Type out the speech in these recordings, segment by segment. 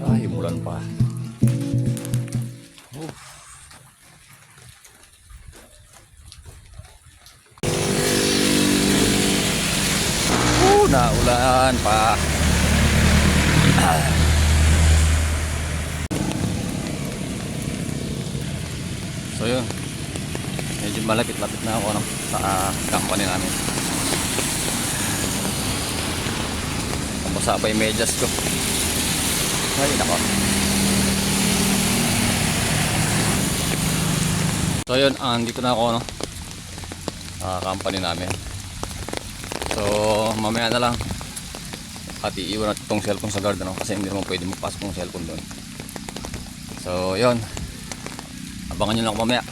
Ay, umulan pa. Naulan pa. So yun, medyo malapit-lapit na ako sa company namin. Basa pa yung medyas ko. Ay nako. So yun, andito na ako company namin. So mamaya na lang at iiwan natin itong cellphone sa guard kasi hindi naman pwede magpasok ng cellphone doon. So yun, abangan nyo lang mamaya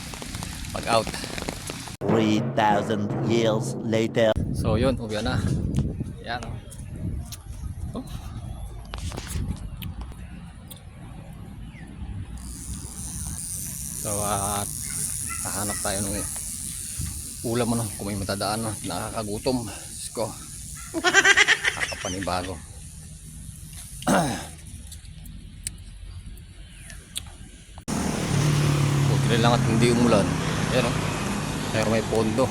pag out. 3,000 years later. So yun, uwi na. Yan oh. So hahanap tayo ng ulam kung may matadaan nakakagutom. Let's go. Kakapanibago. Buti lang at hindi umulan. Ayan pero may pondo.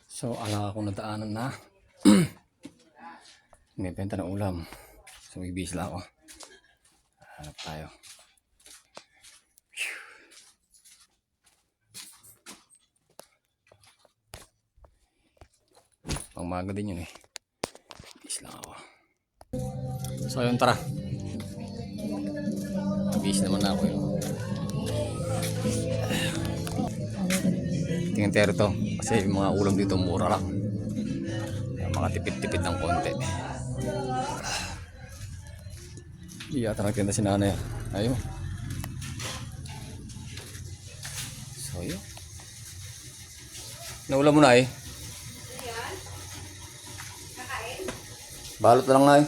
So ala akong nadaanan na may benta ng ulam. So bibis lang ako. Hanap tayo. Pangmaga din yun bibis lang ako. So yun, tara. Bibis naman ako yun. Tingin tayo rito kasi yung mga ulam dito mura lang. Makatipid-tipid ng konti. Iyata nagtinda si nanay. Ayun. So yun. Naulam mo na balot na lang na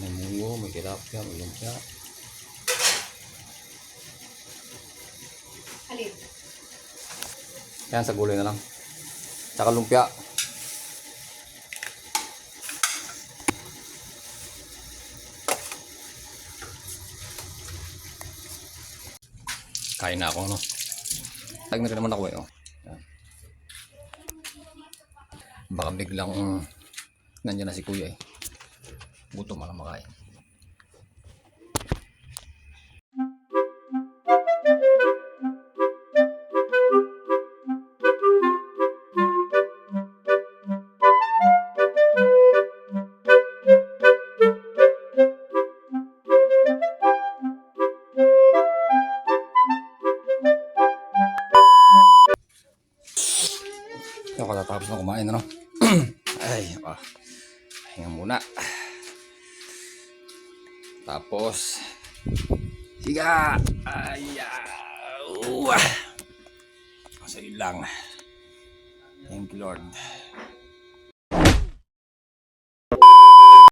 may mungo, may tilapia, may lumpia. Halip. Yan sa gulay na lang. Tsaka lumpia. Kain na ako tag na rin naman ako Yan. Baka biglang nandiyan na si kuya gutom malang makain. Ako tatapos na kumain ay hinga muna tapos higa ayaw kasi lang. Thank you Lord.